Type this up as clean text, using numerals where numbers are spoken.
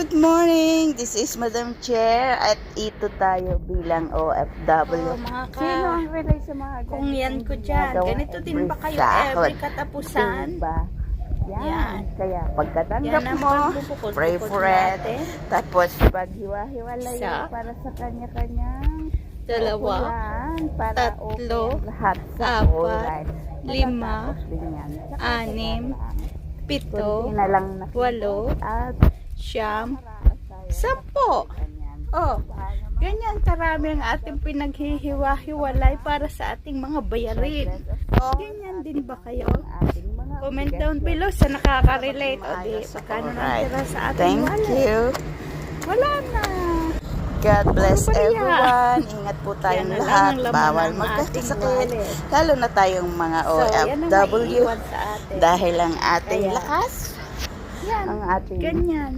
Good morning! This is Madam Chair at ito tayo bilang OFW. Mga ka, Sino ang relay sa mga kung yan ko dyan, ganito din ba kayo every katapusan? Diba? Yan. Yan. Kaya pagkatanggap Yan ang mo, pagbubukod-bukod pray for it. natin. Tapos paghiwa-hiwalay Isa. para sa kanya-kanyang Dalawa, upuan, para tatlo, okay lahat sa apat, whole life. lima, Matatapos din yan. Saka anim, wala lang. pito, Kunti na lang nakikita walo, at siyam, maraan tayo. 10. Ganyan. Oh, ganyan karami ang ating pinaghihiwa-hiwalay para sa ating mga bayarin. Ganyan din ba kayo? Ating mga Comment down below sa nakaka-relate. O di, pagkano natira sa ating Thank wallet? you. Wala na. God bless Ano ba yan? everyone. Ingat po tayong Yan na lang lahat. ang laman Bawal ng magkasakit. ating wallet. Lalo na tayong mga So, yan ang OFW. maiiwan sa atin. Dahil ang ating Kaya, lakas, Yan, ang ating ganyan.